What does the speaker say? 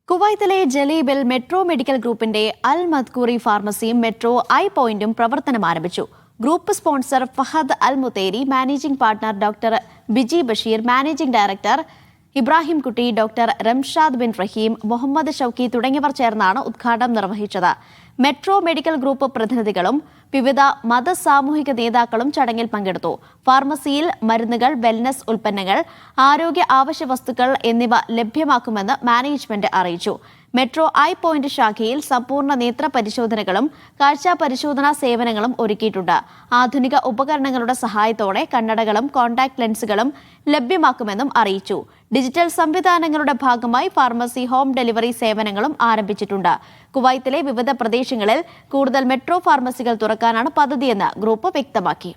കുവൈത്തിലെ ജലീബിൽ metro medical ഗ്രൂപ്പിന്റെ അൽ മദ്കൂറി ഫാർമസിയും metro I പോയിന്റും പ്രവർത്തനം ആരംഭിച്ചു. Group sponsor Fahad Al Mutheri, managing partner doctor Biji Basheer, managing director Ibrahim Kutty, doctor Ramshad Bin Raheem, Muhammad Shoukki തുടങ്ങിയവർ ചേർന്നാണ് ഉദ്ഘാടനം നിർവഹിച്ചത്. മെട്രോ മെഡിക്കൽ ഗ്രൂപ്പ് പ്രതിനിധികളും വിവിധ മത സാമൂഹിക നേതാക്കളും ചടങ്ങിൽ പങ്കെടുത്തു. ഫാർമസിയിൽ മരുന്നുകൾ, വെൽനസ് ഉൽപ്പന്നങ്ങൾ, ആരോഗ്യ ആവശ്യ വസ്തുക്കൾ എന്നിവ ലഭ്യമാക്കുമെന്ന് മാനേജ്മെന്റ് അറിയിച്ചു. മെട്രോ ഐ പോയിന്റ് ശാഖയിൽ സമ്പൂർണ്ണ നേത്ര പരിശോധനകളും കാഴ്ച പരിശോധനാ സേവനങ്ങളും ഒരുക്കിയിട്ടുണ്ട്. ആധുനിക ഉപകരണങ്ങളുടെ സഹായത്തോടെ കണ്ണടകളും കോൺടാക്ട് ലെൻസുകളും ലഭ്യമാക്കുമെന്നും അറിയിച്ചു. ഡിജിറ്റൽ സംവിധാനങ്ങളുടെ ഭാഗമായി ഫാർമസി ഹോം ഡെലിവറി സേവനങ്ങളും ആരംഭിച്ചിട്ടുണ്ട്. കുവൈത്തിലെ വിവിധ പ്രദേശങ്ങളിൽ കൂടുതൽ മെട്രോ ഫാർമസികൾ തുറക്കാനാണ് പദ്ധതിയെന്ന് ഗ്രൂപ്പ് വ്യക്തമാക്കി.